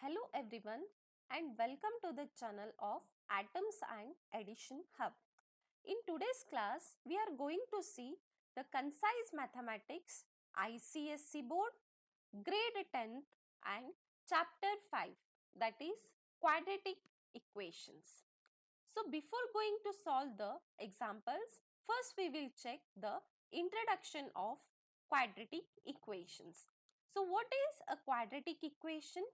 Hello everyone and welcome to the channel of Atoms and Addition Hub. In today's class, we are going to see the Concise Mathematics ICSE Board, Grade 10th and Chapter 5, that is Quadratic Equations. So before going to solve the examples, first we will check the introduction of quadratic equations. So what is a quadratic equation?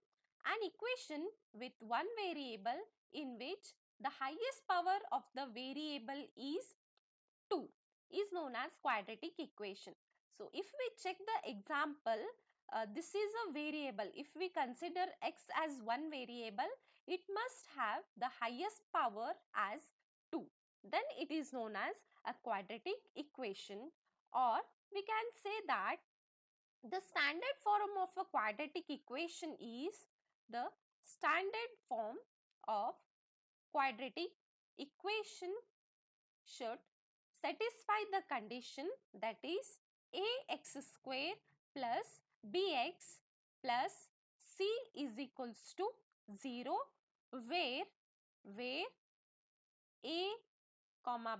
An equation with one variable in which the highest power of the variable is 2 is known as quadratic equation. So if we check the example, this is a variable. If we consider x as one variable, it must have the highest power as 2. Then it is known as a quadratic equation, or we can say that the standard form of a quadratic equation is the standard form of quadratic equation should satisfy the condition, that is ax square plus bx plus c is equals to 0, where a,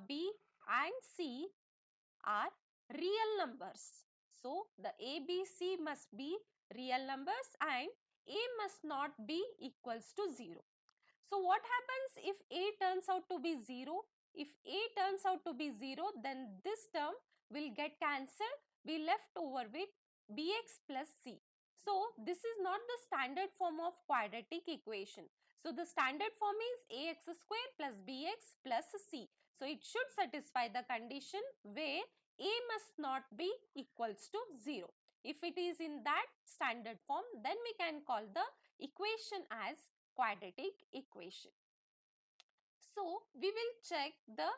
b and c are real numbers. So the a, b, c must be real numbers and a must not be equals to 0. So what happens if a turns out to be 0? If a turns out to be 0, then this term will get cancelled. We left over with bx plus c. So this is not the standard form of quadratic equation. So the standard form is ax square plus bx plus c. So it should satisfy the condition where a must not be equals to 0. If it is in that standard form, then we can call the equation as quadratic equation. So we will check the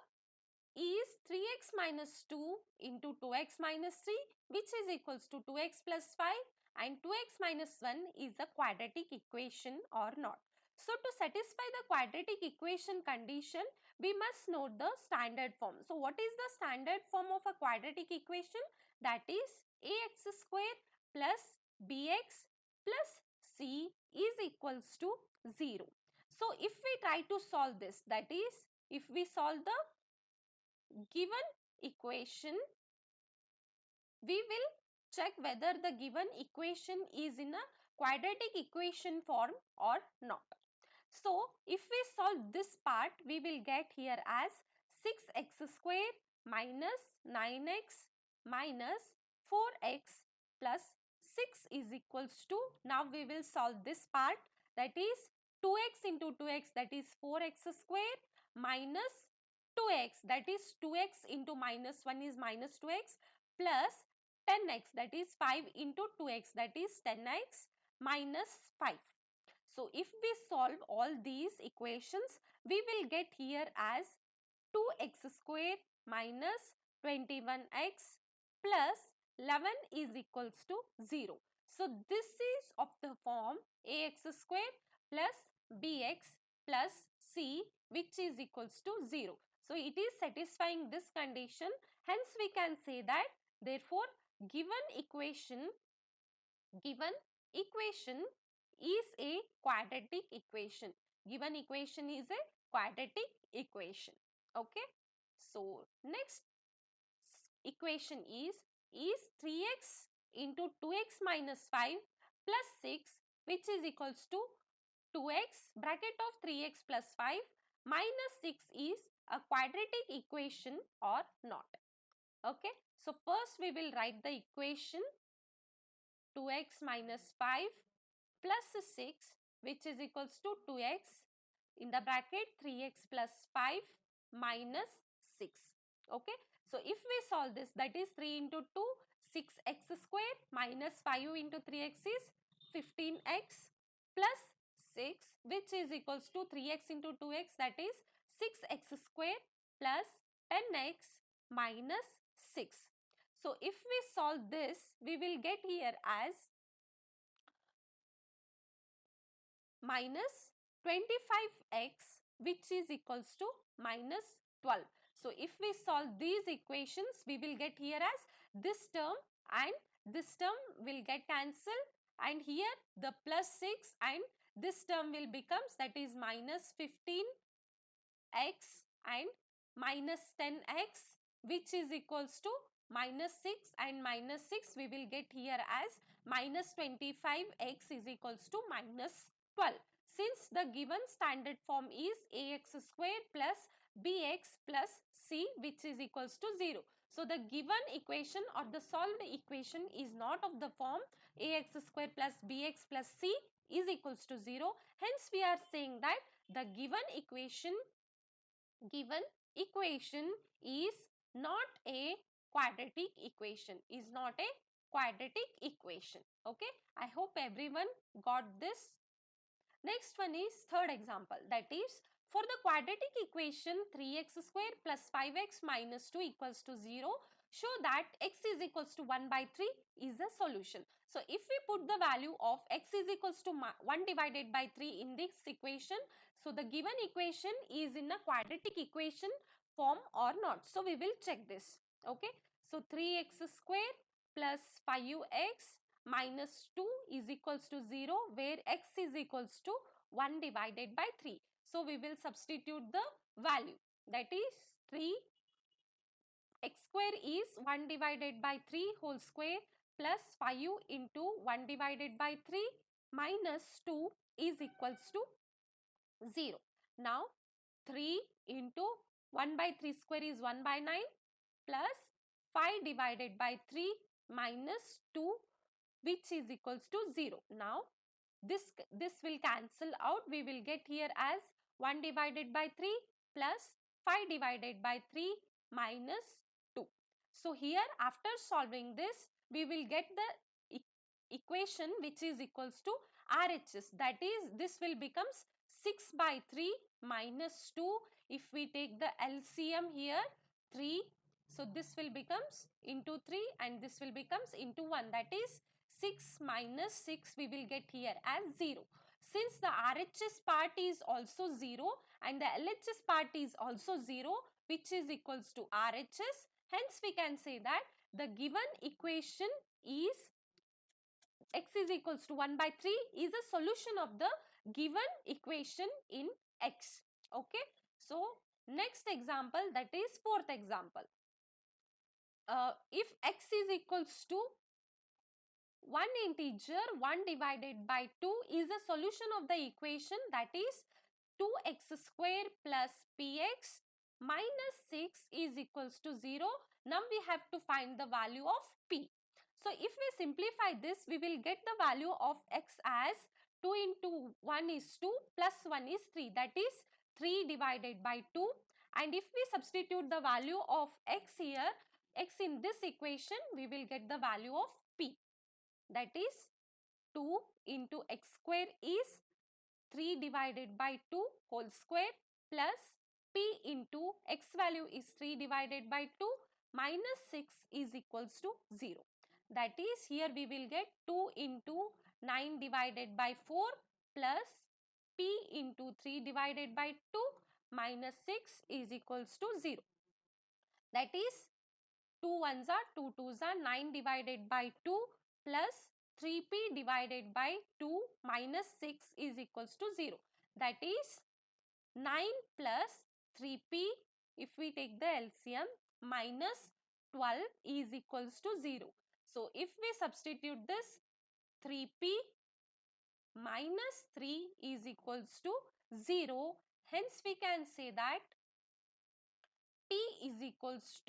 is 3x minus 2 into 2x minus 3, which is equals to 2x plus 5, and 2x minus 1 is a quadratic equation or not. So to satisfy the quadratic equation condition, we must know the standard form. So what is the standard form of a quadratic equation? That is ax square plus bx plus c is equals to 0. So if we try to solve this, that is if we solve the given equation, we will check whether the given equation is in a quadratic equation form or not. So if we solve this part, we will get here as 6x square minus 9x minus 4x plus 6 is equals to, now we will solve this part, that is 2x into 2x, that is 4x square, minus 2x, that is 2x into minus 1 is minus 2x, plus 10x, that is 5 into 2x, that is 10x minus 5. So if we solve all these equations, we will get here as 2x square minus 21x plus 11 is equals to 0. So this is of the form ax square plus bx plus c, which is equals to 0. So it is satisfying this condition. Hence we can say that therefore given equation is a quadratic equation. Given equation is a quadratic equation. Okay. So next equation is 3x into 2x minus 5 plus 6, which is equals to 2x bracket of 3x plus 5 minus 6 is a quadratic equation or not. Okay. So first we will write the equation 2x minus 5 plus 6, which is equals to 2x in the bracket 3x plus 5 minus 6. Okay. So if we solve this, that is 3 into 2, 6x square minus 5 into 3x is 15x plus 6, which is equals to 3x into 2x, that is 6x square plus 10x minus 6. So if we solve this, we will get here as minus 25x, which is equals to minus 12. So if we solve these equations, we will get here as this term and this term will get cancelled, and here the plus 6 and this term will becomes, that is minus 15x and minus 10x, which is equals to minus 6, and minus 6 we will get here as minus 25x is equals to minus 12. Since the given standard form is ax square plus bx plus c, which is equals to 0. So the given equation or the solved equation is not of the form ax square plus bx plus c is equals to 0. Hence we are saying that the given equation is not a quadratic equation, okay. I hope everyone got this. Next one is third example, that is for the quadratic equation 3x square plus 5x minus 2 equals to 0, show that x is equals to 1 by 3 is a solution. So if we put the value of x is equals to 1 divided by 3 in this equation, so the given equation is in a quadratic equation form or not. So we will check this, okay. So 3x square plus 5x minus 2 is equals to 0, where x is equals to 1 divided by 3. So we will substitute the value, that is 3 x square is 1 divided by 3 whole square plus 5 into 1 divided by 3 minus 2 is equals to 0. Now 3 into 1 by 3 square is 1 by 9 plus 5 divided by 3 minus 2, which is equals to 0. Now this will cancel out. We will get here as 1 divided by 3 plus 5 divided by 3 minus 2. So here after solving this, we will get the equation which is equals to RHS, that is this will becomes 6 by 3 minus 2. If we take the LCM here 3, so this will becomes into 3 and this will becomes into 1, that is 6 minus 6 we will get here as 0. Since the RHS part is also 0 and the LHS part is also 0, which is equals to RHS, hence we can say that the given equation is x is equals to 1 by 3 is a solution of the given equation in x, okay. So next example, that is fourth example. If x is equals to one integer 1 divided by 2 is a solution of the equation, that is 2x square plus px minus 6 is equals to 0. Now we have to find the value of p. So if we simplify this, we will get the value of x as 2 into 1 is 2 plus 1 is 3, that is 3 divided by 2. And if we substitute the value of x here, x in this equation, we will get the value of p, that is 2 into x square is 3 divided by 2 whole square plus p into x value is 3 divided by 2 minus 6 is equals to 0. That is here we will get 2 into 9 divided by 4 plus p into 3 divided by 2 minus 6 is equals to 0. That is 2 ones are 2 twos are 9 divided by 2 plus 3p divided by 2 minus 6 is equals to 0. That is 9 plus 3p, if we take the LCM, minus 12 is equals to 0. So if we substitute this, 3p minus 3 is equals to 0. Hence we can say that p is equals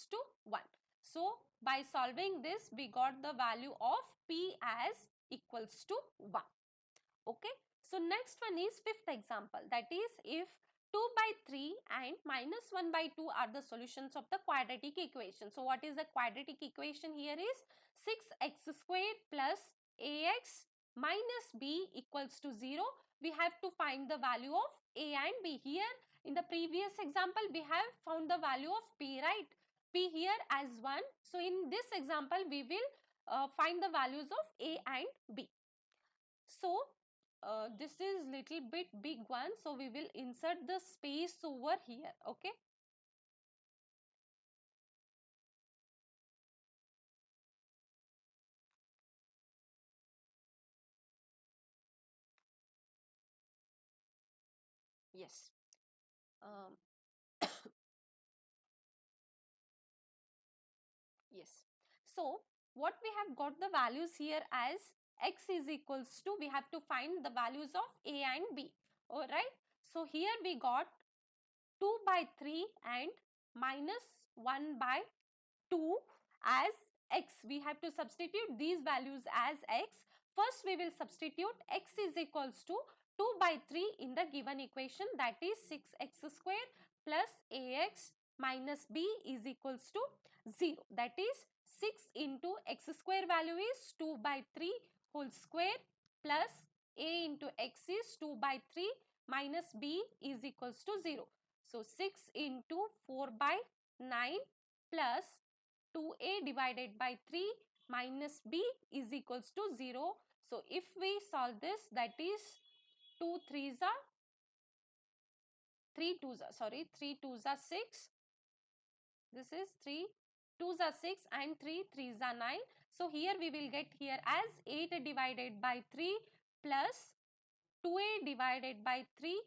to 1. So by solving this, we got the value of p as equals to 1. Okay. So next one is fifth example, that is if 2 by 3 and minus 1 by 2 are the solutions of the quadratic equation. So what is the quadratic equation here is 6x squared plus ax minus b equals to 0. We have to find the value of a and b. Here in the previous example we have found the value of p, right? P here as 1. So in this example we will find the values of a and b. So this is little bit big one, so we will insert the space over here, okay. Yes. Um, yes. So what we have got the values here as x is equals to, we have to find the values of a and b. Alright. So here we got 2 by 3 and minus 1 by 2 as x. We have to substitute these values as x. First we will substitute x is equals to 2 by 3 in the given equation, that is 6x square plus ax minus b is equals to 0. That is 6 into x square value is 2 by 3 whole square plus a into x is 2 by 3 minus b is equals to 0. So 6 into 4 by 9 plus 2a divided by 3 minus b is equals to 0. So if we solve this, that is 2 3s are 3 2s are, sorry, 3 2s are 6. This is 3 2s are 6 and 3 3s are 9. So here we will get here as 8 divided by 3 plus 2a divided by 3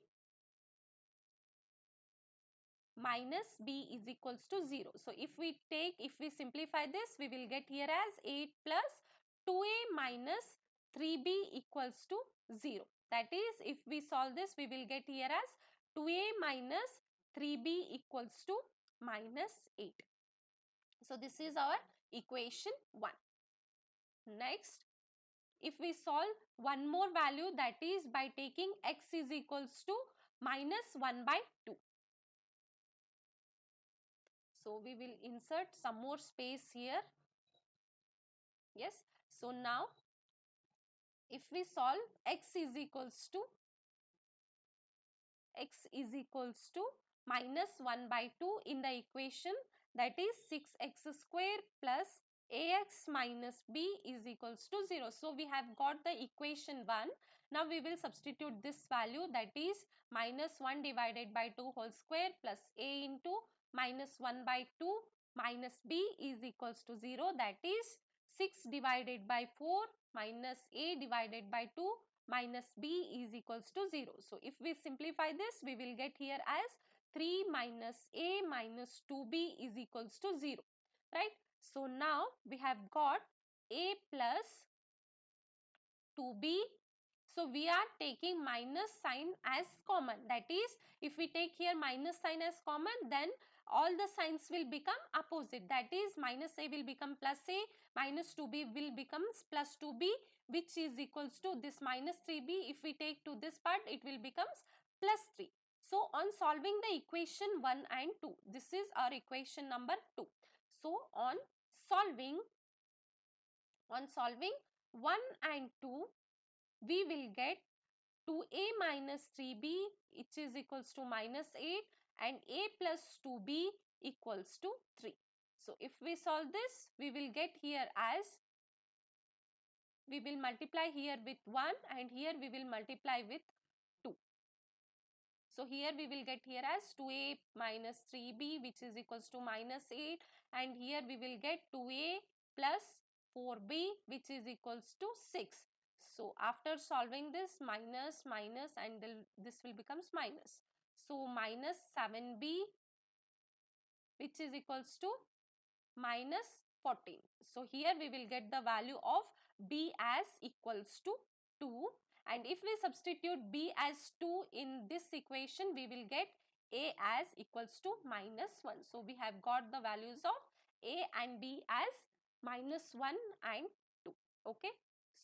minus b is equals to 0. So if we simplify this, we will get here as 8 plus 2a minus 3b equals to 0. That is, if we solve this, we will get here as 2a minus 3b equals to minus 8. So this is our equation 1. Next, if we solve one more value, that is by taking x is equals to minus 1 by 2. So we will insert some more space here. Yes. So now if we solve x is equals to minus 1 by 2 in the equation, that is 6x square plus ax minus b is equals to 0. So we have got the equation 1. Now we will substitute this value, that is minus 1 divided by 2 whole square plus a into minus 1 by 2 minus b is equals to 0. That is 6 divided by 4 minus a divided by 2 minus b is equals to 0. So if we simplify this, we will get here as 3 minus a minus 2b is equals to 0. Right. So now we have got a plus 2b. So we are taking minus sign as common. That is, if we take here minus sign as common, then all the signs will become opposite. That is, minus a will become plus a, minus 2b will becomes plus 2b, which is equals to this minus 3b. If we take to this part, it will becomes plus 3. So on solving the equation 1 and 2, this is our equation number 2. So on solving 1 and 2, we will get 2a minus 3b, which is equals to minus 8, and a plus 2b equals to 3. So if we solve this, we will get here as, we will multiply here with 1 and here we will multiply with 2. So here we will get here as 2a minus 3b, which is equals to minus 8, and here we will get 2a plus 4b, which is equals to 6. So after solving this, minus minus and this will becomes minus. So minus 7b, which is equals to minus 14. So here we will get the value of b as equals to 2, and if we substitute b as 2 in this equation, we will get a as equals to minus 1. So we have got the values of a and b as minus 1 and 2. Okay.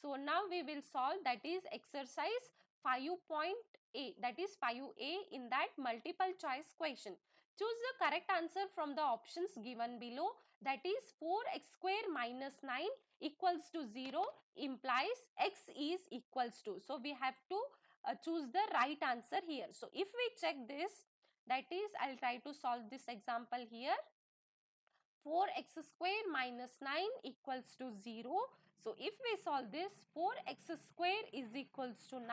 So now we will solve, that is exercise 5.a, that is 5a in that multiple choice question. Choose the correct answer from the options given below, that is 4x square minus 9 equals to 0 implies x is equals to. So we have to choose the right answer here. So if we check this, that is, I'll try to solve this example here. 4x square minus 9 equals to 0. So if we solve this, 4x square is equals to 9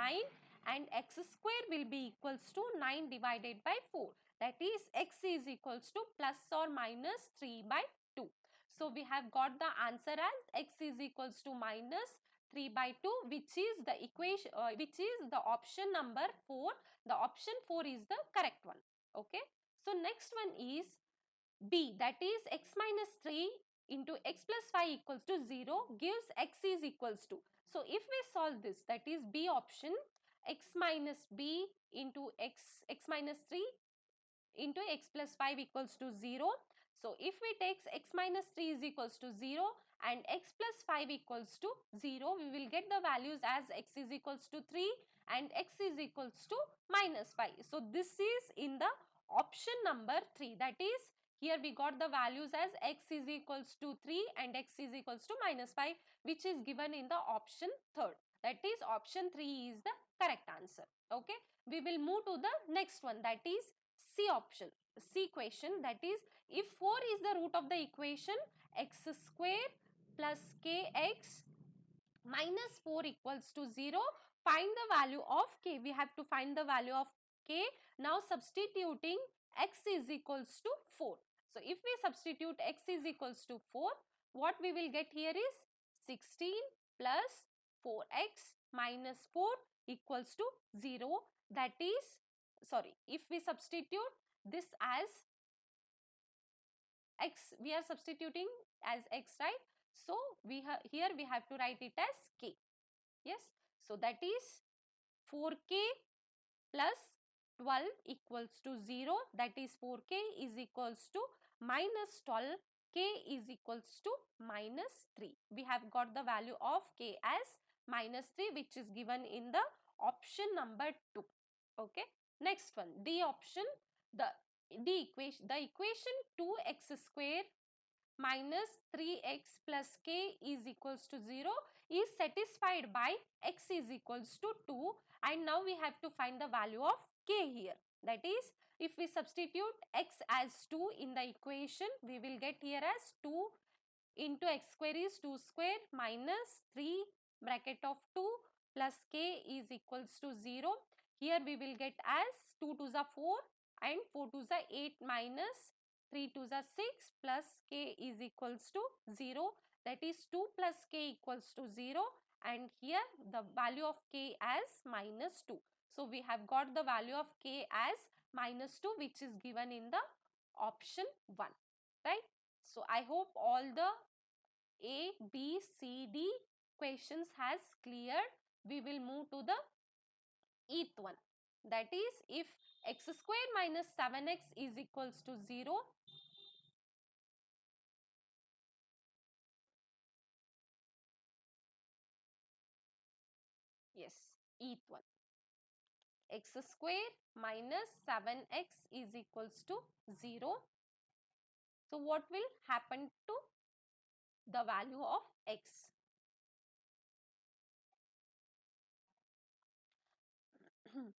and x square will be equals to 9 divided by 4. That is, x is equals to plus or minus 3 by 2. So we have got the answer as x is equals to minus 3 by 2, which is the equation, which is the option number 4. The option 4 is the correct one. Okay. So next one is B, that is x minus 3 into x plus 5 equals to 0 gives x is equals to. So if we solve this, that is B option, x minus b into x minus 3 into x plus 5 equals to 0. So if we take x minus 3 is equals to 0 and x plus 5 equals to 0, we will get the values as x is equals to 3 and x is equals to minus 5. So this is in the option number 3, that is here we got the values as x is equals to 3 and x is equals to minus 5, which is given in the option 3rd. That is option 3 is the correct answer. Okay. We will move to the next one, that is C option, C question, that is if 4 is the root of the equation x square plus kx minus 4 equals to 0, find the value of k. We have to find the value of k. Now substituting x is equals to 4. So if we substitute x is equals to 4, what we will get here is 16 plus 4x minus 4 equals to 0. That is, sorry, if we substitute this as x, we are substituting as x, right? So we have here we have to write it as k. Yes. So that is 4k plus 12 equals to 0, that is 4k is equals to minus 12, k is equals to minus 3. We have got the value of k as minus 3, which is given in the option number 2. Okay. Next one, D option, the equation 2x square minus 3x plus k is equals to 0 is satisfied by x is equals to 2, and now we have to find the value of k here. That is, if we substitute x as 2 in the equation, we will get here as 2 into x square is 2 square minus 3 bracket of 2 plus k is equals to 0. Here we will get as 2 to the 4 and 4 to the 8 minus 3 to the 6 plus k is equals to 0. That is 2 plus k equals to 0, and here the value of k as minus 2. So we have got the value of k as minus 2, which is given in the option 1, right? So I hope all the A, B, C, D questions has cleared. We will move to the eighth one. That is, if x square minus 7x is equals to 0, yes, eighth one, x square minus 7x is equals to 0. So what will happen to the value of x?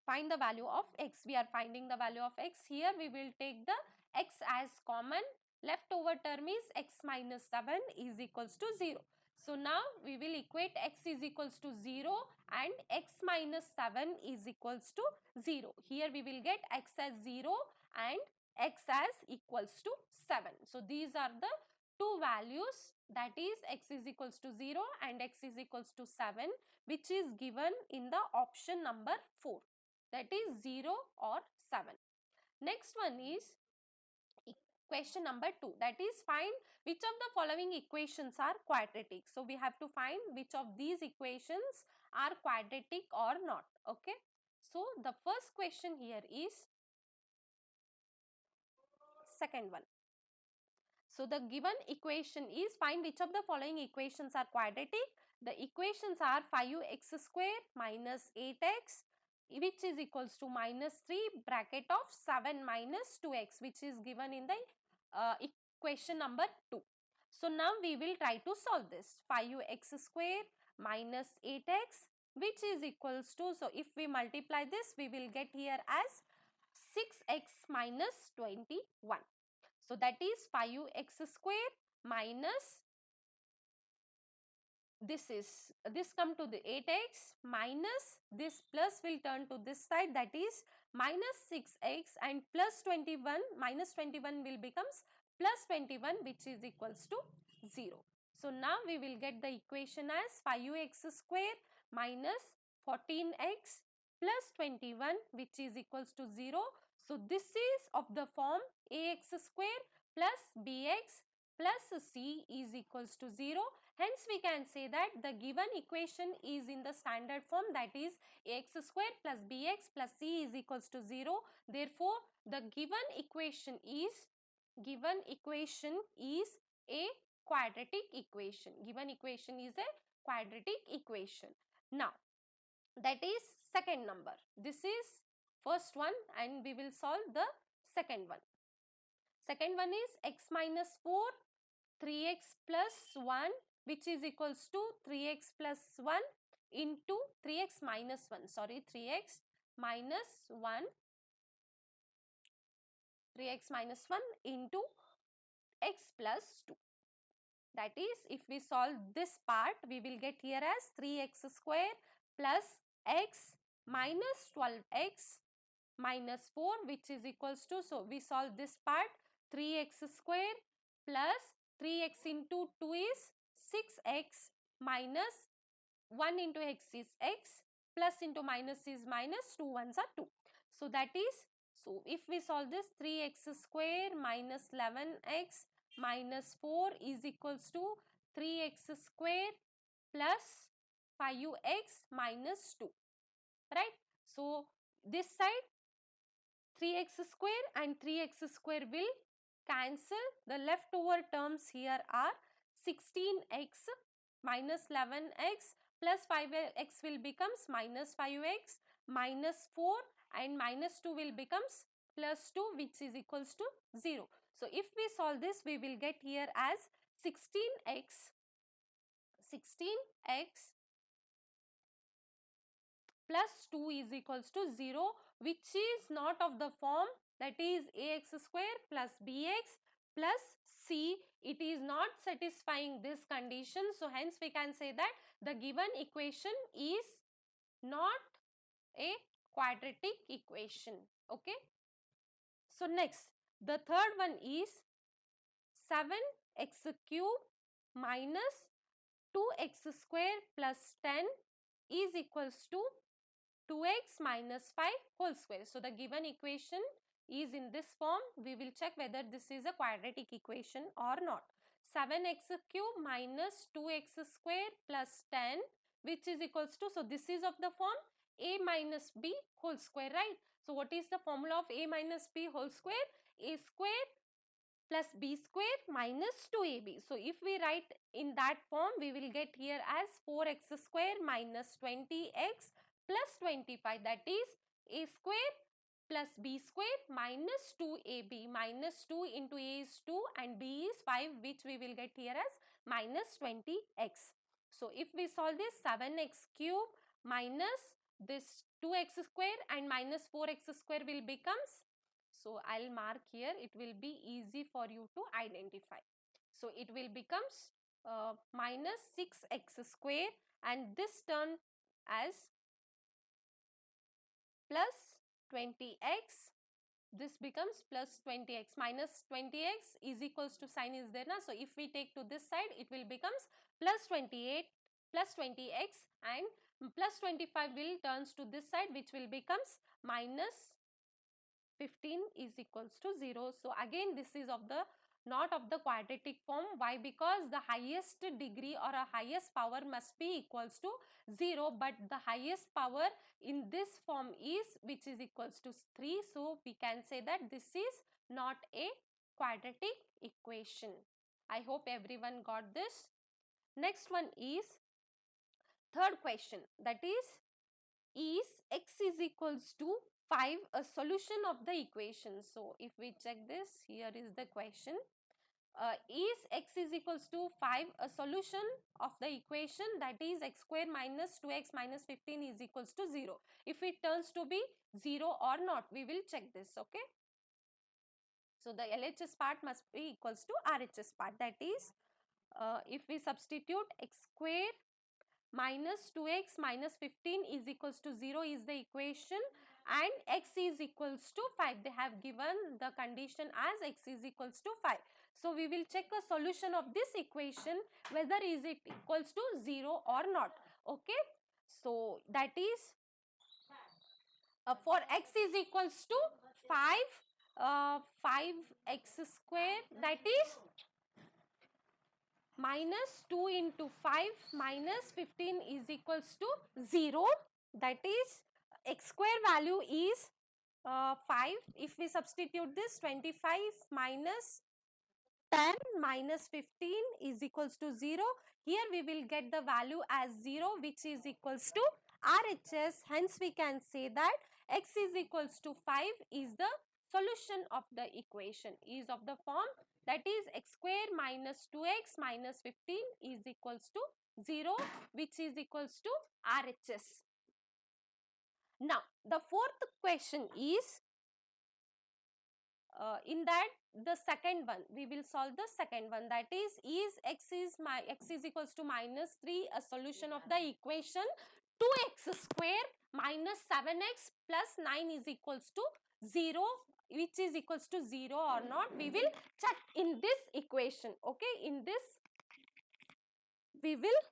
Find the value of x. We are finding the value of x. Here we will take the x as common. Leftover term is x minus 7 is equals to 0. So now we will equate x is equals to 0 and x minus 7 is equals to 0. Here we will get x as 0 and x as equals to 7. So these are the two values, that is x is equals to 0 and x is equals to 7, which is given in the option number 4, that is 0 or 7. Next one is question number 2, that is find which of the following equations are quadratic. So we have to find which of these equations are quadratic or not. Okay. So the first question here is second one. So the given equation is find which of the following equations are quadratic. The equations are 5x square minus 8x, which is equals to minus 3 bracket of 7 minus 2x, which is given in the equation number 2. So now we will try to solve this. 5x square minus 8x, which is equals to, so if we multiply this, we will get here as 6x minus 21. So that is 5x square minus, this come to the 8x minus this plus will turn to this side, that is minus 6x, and plus 21 minus 21 will becomes plus 21, which is equals to 0. So now we will get the equation as 5x square minus 14x plus 21, which is equals to 0. So this is of the form ax square plus bx plus c is equals to 0. Hence we can say that the given equation is in the standard form, that is ax square plus bx plus c is equals to 0. Therefore the given equation is a quadratic equation. Given equation is a quadratic equation. Now that is second number. This is first one and we will solve the second one. Second one is x minus 4, 3x plus 1, which is equals to 3x plus 1 into 3x minus 1, sorry, 3x minus 1, 3x minus 1 into x plus 2. That is, if we solve this part, we will get here as 3x square plus x minus 12x minus 4, which is equals to, so we solve this part, 3x square plus 3x into 2 is 6x minus 1 into x is x, plus into minus is minus, 2 ones are 2. So that is, so if we solve this, 3x square minus 11x minus 4 is equals to 3x square plus 5x minus 2, right? So this side 3x square and 3x square will cancel. The leftover terms here are 16x minus 11x plus 5x will becomes minus 5x minus 4 and minus 2 will becomes plus 2, which is equals to 0. So if we solve this, we will get here as 16x plus 2 is equals to 0, which is not of the form, that is ax square plus bx plus c. It is not satisfying this condition. So hence we can say that the given equation is not a quadratic equation. Okay. So next, the third one is 7x cube minus 2x square plus 10 is equals to 2x minus 5 whole square. So the given equation is in this form. We will check whether this is a quadratic equation or not. 7x cube minus 2x square plus 10, which is equals to, so this is of the form a minus b whole square, right? So what is the formula of a minus b whole square? A square plus b square minus 2ab. So if we write in that form, we will get here as 4x square minus 20x plus 25, that is a square plus b square minus 2ab. Minus 2 into a is 2 and b is 5, which we will get here as minus 20x. So if we solve this, 7x cube minus this 2x square and minus 4x square will becomes, so I'll mark here, it will be easy for you to identify. So it will becomes minus 6x square and this turn as plus 20x. This becomes plus 20x. Minus 20x is equals to, sign is there na. So if we take to this side, it will becomes plus 28 plus 20x and plus 25 will turns to this side, which will becomes minus 15 is equals to 0. So again this is of the not of the quadratic form. Why? Because the highest degree or a highest power must be equals to 0, but the highest power in this form is which is equals to 3. So we can say that this is not a quadratic equation. I hope everyone got this. Next one is third question, that is x is equals to 5 a solution of the equation? So if we check this, here is the question. Is x is equals to 5 a solution of the equation, that is x square minus 2x minus 15 is equals to 0? If it turns to be 0 or not, we will check this. Okay. So the LHS part must be equals to RHS part, that is if we substitute x square minus 2x minus 15 is equals to 0 is the equation, and x is equals to 5. They have given the condition as x is equals to 5. So we will check a solution of this equation whether is it equals to 0 or not. Okay. So that is for x is equals to 5, 5x square, that is minus 2 into 5 minus 15 is equals to 0. That is x square value is 5. If we substitute this, 25 minus 10 minus 15 is equals to 0. Here we will get the value as 0, which is equals to RHS. Hence we can say that x is equals to 5 is the solution of the equation, is of the form that is x square minus 2x minus 15 is equals to 0, which is equals to RHS. Now the fourth question is in that the second one we will solve the second one, that is x is equals to minus 3 a solution of the equation 2x square minus 7x plus 9 is equals to 0, which is equals to 0 or not, we will check in this equation. Okay, in this we will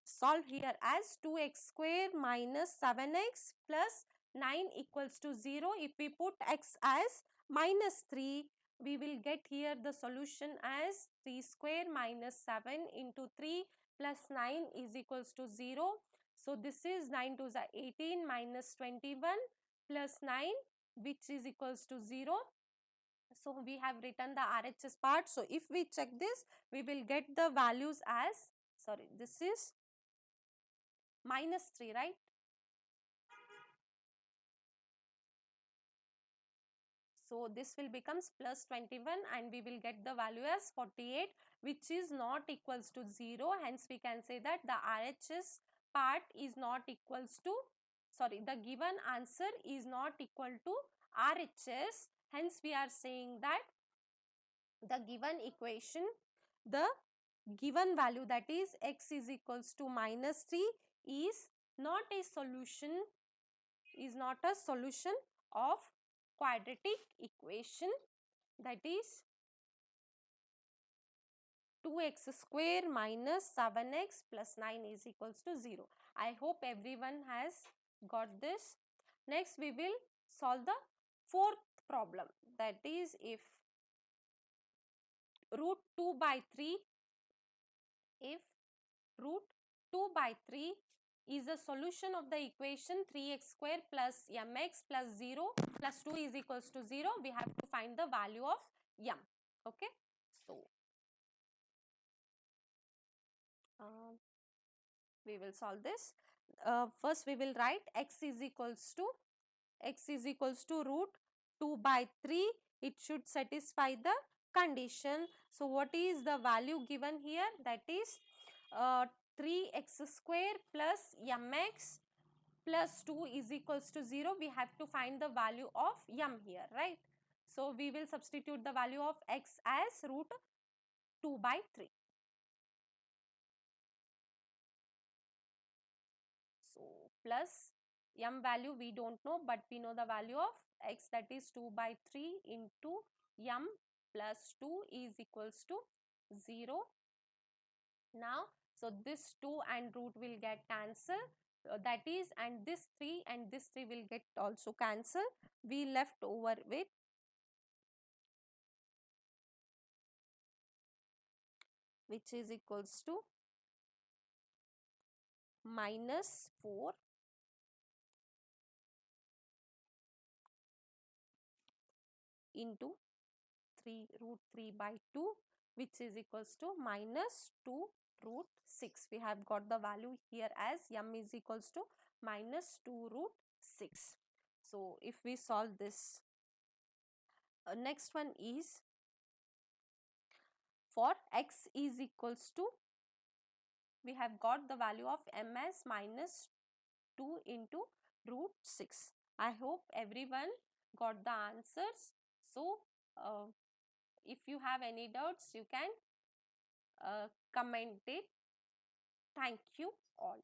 solve here as 2x square minus 7x plus 9 equals to 0. If we put x as minus 3, we will get here the solution as 3 square minus 7 into 3 plus 9 is equals to 0. So this is 9 to the 18 minus 21 plus 9, which is equals to 0. So we have written the RHS part. So if we check this, we will get the values as, sorry, this is minus 3, right? So this will becomes plus 21 and we will get the value as 48, which is not equals to 0. Hence we can say that the RHS part is not equals to, sorry, the given answer is not equal to RHS. Hence we are saying that the given equation, the given value, that is x is equals to minus 3 is not a solution, is not a solution of quadratic equation, that is 2x square minus 7x plus 9 is equals to 0. I hope everyone has got this. Next we will solve the fourth problem, that is if root 2 by 3, if root 2 by 3 is a solution of the equation 3x square plus mx plus 0 plus 2 is equals to 0, we have to find the value of m. Okay, so we will solve this. First we will write x is equals to root 2 by 3. It should satisfy the condition. So what is the value given here? That is 3x square plus mx plus 2 is equals to 0. We have to find the value of m here, right? So we will substitute the value of x as root 2 by 3. So plus m value we don't know, but we know the value of x, that is 2 by 3 into m plus 2 is equals to 0. Now, so this 2 and root will get cancelled, that is, and this 3 and this 3 will get also cancelled. We left over with which is equals to minus 4 into 3 root 3 by 2, which is equals to minus 2 root 6. We have got the value here as m is equals to minus 2 root 6. So if we solve this, next one is for x is equals to, we have got the value of m as minus 2 into root 6. I hope everyone got the answers. So if you have any doubts, you can comment it. Thank you all.